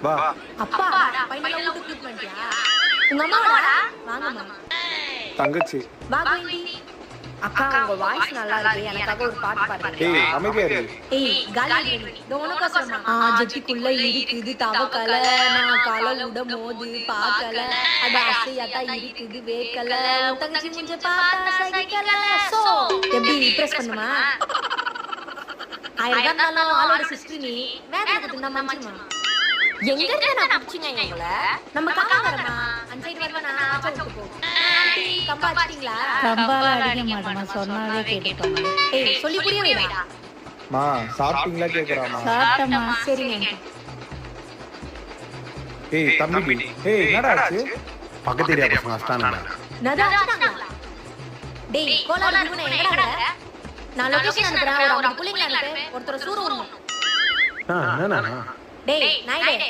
வா. அப்பா பையனெல்லாம் வீட்டுக்கு கூட்டிட்டு வந்துட்டியா? உங்க அம்மாவோட வாங்கம்மா. தங்கச்சி. வா கோவிந்தி. அக்கா உங்க வாய்ஸ் நல்லா இருக்கு, எனக்காக ஒரு பாட்டு பாடுங்க. ஏய் அமைதியா இரு. ஏய் காலி டோனக்க சொல்றமா. ஜெட்டிக்குள்ள இருக்குது தவக்கல, நான் கால உட மோது பாக்கல, அட அசையாட்டா இருக்குது வேக்கல, உன் தங்கச்சி முஞ்ச பார்த்தா சகிக்கல. சோ எப்படி இம்ப்ரெஸ் பண்ணுமா? ஆயிரம் இருந்தாலும் ஆளோட சிஸ்டர் நீ வேற எதுக்கு இந்த மனுஷமா? எங்க இருந்து நான் புடிச்சீங்க இவங்கள? நம்ம காலங்கறமா அஞ்சைடு வரவனா ஆச்சா போ. ஆண்டி கம்பா அடிச்சீங்களா? கம்பால அடிக்க மாட்டேமா, சொன்னாவே கேட்டுப்பாங்க. ஏய் சொல்லி புரிய வைடா. மா சாப்பிட்டீங்களா கேக்குறாமா? சாப்பிட்டமா. சரிங்க. ஏய் தம்பி. ஏய் என்னடா ஆச்சு? பக்கத்து ஏரியா பசங்க அஸ்டானடா. நதாச்சாங்களா? டேய் கோலால இவனே எங்கடா? நான் லொகேஷன் அனுப்புறேன், ஒரு 50 புள்ளைங்கள அனுப்பு, ஒருத்தர சூறு விடணும். என்னண்ணா? டேய் நாயிடே